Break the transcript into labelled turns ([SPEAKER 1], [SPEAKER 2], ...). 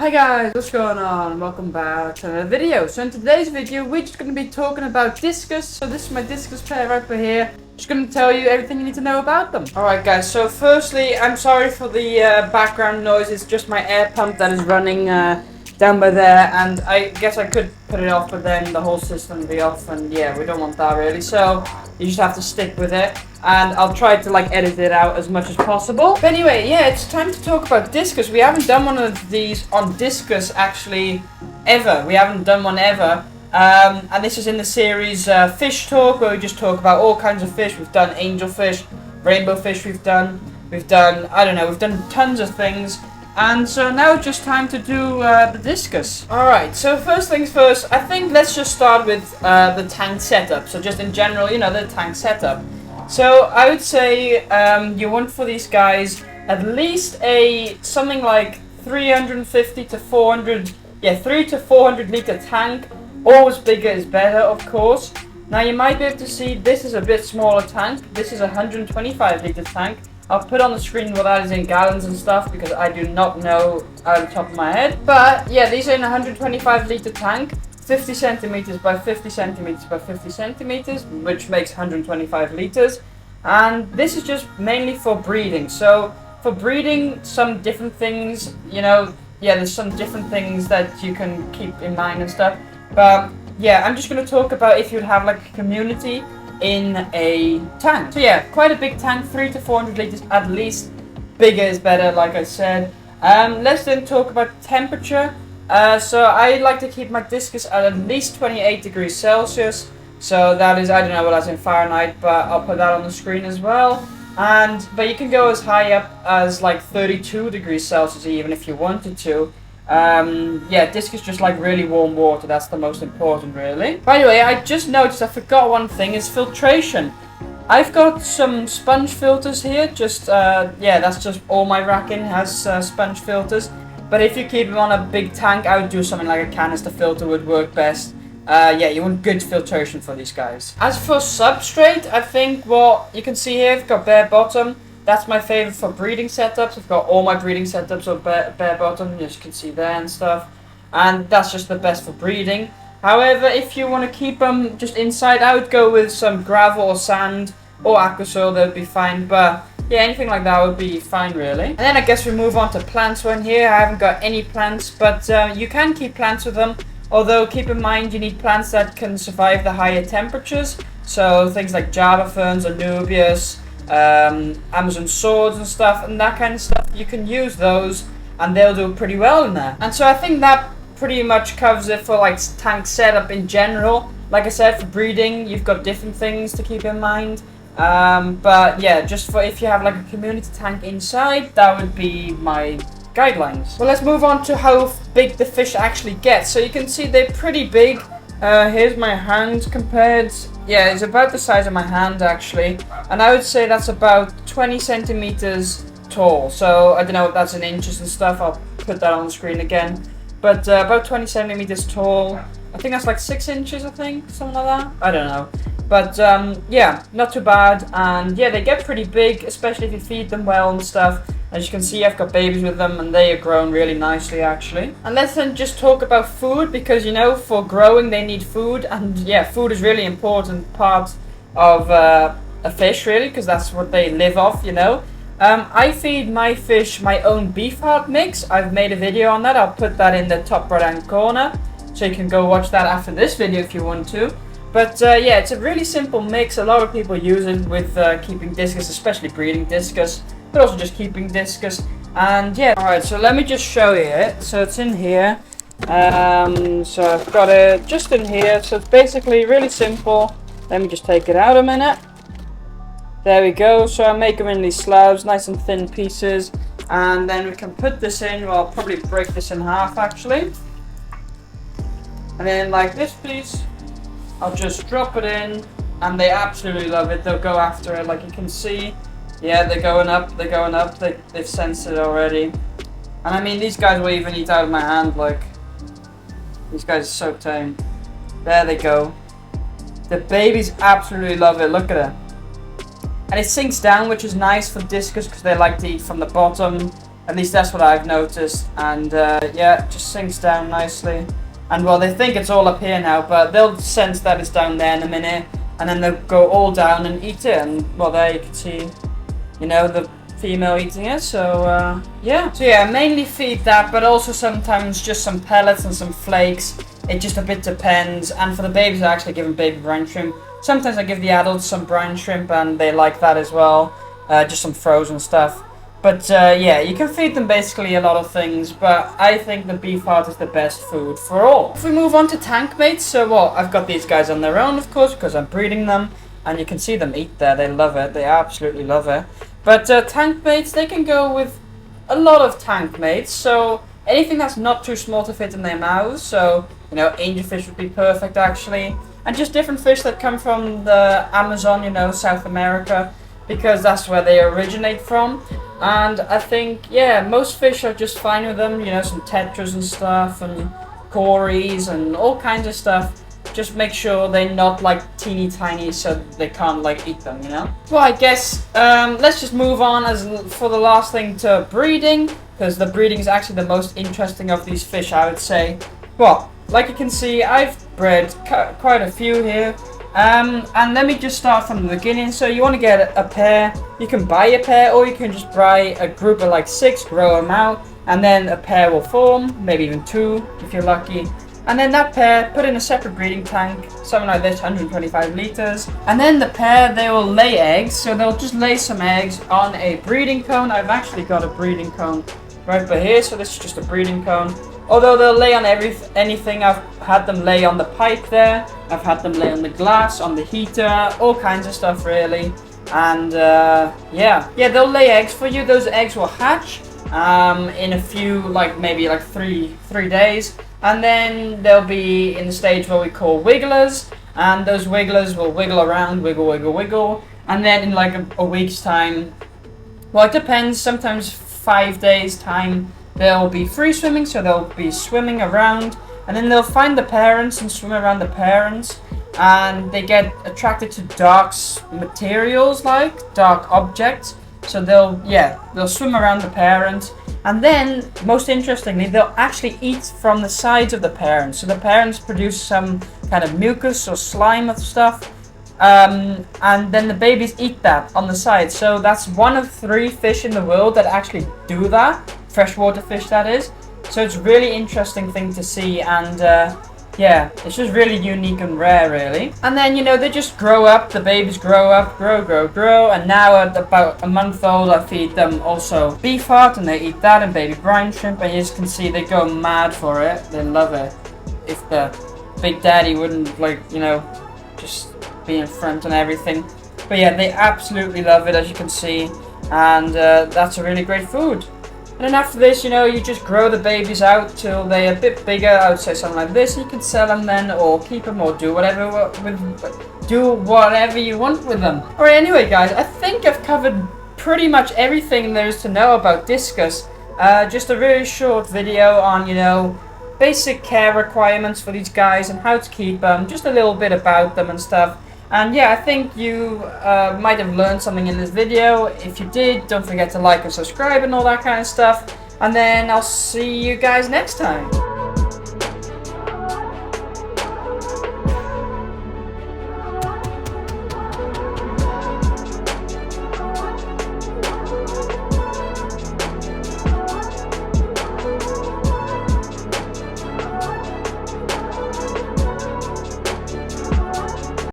[SPEAKER 1] Hi guys, what's going on? Welcome back to another video. So in today's video, we're just going to be talking about Discus. So this is my Discus player right over here. Just going to tell you everything you need to know about them. Alright guys, so firstly, I'm sorry for the background noise. It's just my air pump that is running down by there. And I guess I could put it off, but then the whole system will be off. And yeah, we don't want that really. So you just have to stick with it. And I'll try to edit it out as much as possible. But anyway, yeah, it's time to talk about Discus. We haven't done one of these on Discus actually ever. We haven't done one ever. And this is in the series Fish Talk, where we just talk about all kinds of fish. We've done angelfish, rainbow fish we've done, I don't know, we've done tons of things. And so now it's just time to do the Discus. Alright, so first things first, I think let's just start with the tank setup. So just in general, you know, the tank setup. So I would say you want for these guys at least something like 350 to 400, 3 to 400 liter tank. Always bigger is better, of course. Now you might be able to see this is a bit smaller tank. This is a 125 liter tank. I'll put on the screen what that is in gallons and stuff because I do not know out of the top of my head. But yeah, these are in a 125 liter tank. 50 centimeters by 50 centimeters by 50 centimeters, which makes 125 liters. And this is just mainly for breeding. So for breeding, some different things, you know, there's some different things that you can keep in mind and stuff. But yeah, I'm just going to talk about if you'd have like a community in a tank. So yeah, quite a big tank, 3 to 400 liters at least. Bigger is better, like I said. Let's then talk about temperature. So I like to keep my Discus at least 28 degrees Celsius. So that is, I don't know what that's in Fahrenheit, but I'll put that on the screen as well. But you can go as high up as like 32 degrees Celsius even if you wanted to. Yeah, Discus just like really warm water. That's the most important, really. By the way, I just noticed I forgot one thing, is filtration. I've got some sponge filters here. Just that's just all my racking has sponge filters. But if you keep them on a big tank, I would do something like a canister filter would work best. Yeah, you want good filtration for these guys. As for substrate, I think what you can see here, I've got bare bottom. That's my favorite for breeding setups. I've got all my breeding setups on bare bottom, as you can see there and stuff. And that's just the best for breeding. However, if you want to keep them just inside, I would go with some gravel or sand or aqua soil, that would be fine. But yeah, anything like that would be fine, really. And then I guess we move on to plants. One here, I haven't got any plants, but you can keep plants with them. Although keep in mind you need plants that can survive the higher temperatures. So things like Java ferns, Anubias, Amazon swords and stuff, and that kind of stuff. You can use those, and they'll do pretty well in there. And so I think that pretty much covers it for like tank setup in general. Like I said, for breeding, you've got different things to keep in mind. But yeah, just for if you have like a community tank inside, that would be my guidelines. Well, let's move on to how big the fish actually get. So you can see they're pretty big. Here's my hand compared. Yeah, it's about the size of my hand actually. And I would say that's about 20 centimeters tall. So I don't know if that's in inches and stuff. I'll put that on the screen again. But about 20 centimeters tall. I think that's like 6 inches, I think. Something like that. I don't know. But yeah, not too bad. And yeah, they get pretty big, especially if you feed them well and stuff. As you can see, I've got babies with them and they are grown really nicely actually. And let's then just talk about food, because you know, for growing they need food. And yeah, food is really important part of a fish really, because that's what they live off, you know. I feed my fish my own beef heart mix. I've made a video on that. I'll put that in the top right hand corner. So you can go watch that after this video if you want to. But yeah, it's a really simple mix. A lot of people use it with keeping Discus, especially breeding Discus, but also just keeping Discus. And yeah, alright, so let me just show you it. So it's in here. So I've got it just in here. So it's basically really simple. Let me just take it out a minute. There we go. So I make them in these slabs, nice and thin pieces. And then we can put this in. Well, I'll probably break this in half actually. And then like this piece, I'll just drop it in, and they absolutely love it. They'll go after it, like you can see. Yeah, they're going up, they've sensed it already. And I mean, these guys will even eat out of my hand, like. These guys are so tame. There they go. The babies absolutely love it, look at it. And it sinks down, which is nice for Discus, because they like to eat from the bottom. At least that's what I've noticed. And yeah, it just sinks down nicely. And well, they think it's all up here now, but they'll sense that it's down there in a minute. And then they'll go all down and eat it. And well, there you can see, you know, the female eating it. So yeah. So yeah, mainly feed that, but also sometimes just some pellets and some flakes. It just a bit depends. And for the babies, I actually give them baby brine shrimp. Sometimes I give the adults some brine shrimp, and they like that as well. Just some frozen stuff. But yeah, you can feed them basically a lot of things, but I think the beef heart is the best food for all. If we move on to tank mates, so well, I've got these guys on their own, of course, because I'm breeding them, and you can see them eat there. They love it. They absolutely love it. But tank mates, they can go with a lot of tank mates, so anything that's not too small to fit in their mouths, so, you know, angelfish would be perfect, actually, and just different fish that come from the Amazon, you know, South America, because that's where they originate from. And I think, yeah, most fish are just fine with them, you know, some tetras and stuff, and cories and all kinds of stuff. Just make sure they're not like teeny tiny so they can't like eat them, you know. Well, I guess let's just move on as for the last thing to breeding, because the breeding is actually the most interesting of these fish, I would say. Well, like you can see, I've bred quite a few here. And let me just start from the beginning. So you want to get a pair. You can buy a pair, or you can just buy a group of like 6, grow them out, and then a pair will form, maybe even 2 if you're lucky. And then that pair, put in a separate breeding tank, something like this, 125 liters. And then the pair, they will lay eggs. So they'll just lay some eggs on a breeding cone. I've actually got a breeding cone right by here, so this is just a breeding cone. Although they'll lay on anything. I've had them lay on the pipe there. I've had them lay on the glass, on the heater, all kinds of stuff really. And yeah, they'll lay eggs for you. Those eggs will hatch in a few, like maybe like three days. And then they'll be in the stage where we call wigglers. And those wigglers will wiggle around, wiggle, wiggle, wiggle. And then in like a week's time, well, it depends, sometimes 5 days time, they'll be free swimming, so they'll be swimming around, and then they'll find the parents and swim around the parents, and they get attracted to dark materials, like dark objects. So they'll swim around the parents, and then most interestingly, they'll actually eat from the sides of the parents. So the parents produce some kind of mucus or slime of stuff, and then the babies eat that on the side. So that's one of 3 fish in the world that actually do that. Freshwater fish, that is. So it's a really interesting thing to see, and yeah, it's just really unique and rare, really. And then, you know, they just grow up, the babies grow up, grow, and now at about a month old, I feed them also beef heart, and they eat that, and baby brine shrimp, and you just can see they go mad for it. They love it. If the big daddy wouldn't, like, you know, just be in front and everything. But yeah, they absolutely love it, as you can see, and that's a really great food. And then after this, you know, you just grow the babies out till they're a bit bigger. I would say something like this. You can sell them then, or keep them, or do whatever you want with them. Alright, anyway guys, I think I've covered pretty much everything there is to know about DISCUS. Just a very short video on, you know, basic care requirements for these guys and how to keep them. Just a little bit about them and stuff. And yeah, I think you might have learned something in this video. If you did, don't forget to like and subscribe and all that kind of stuff. And then I'll see you guys next time.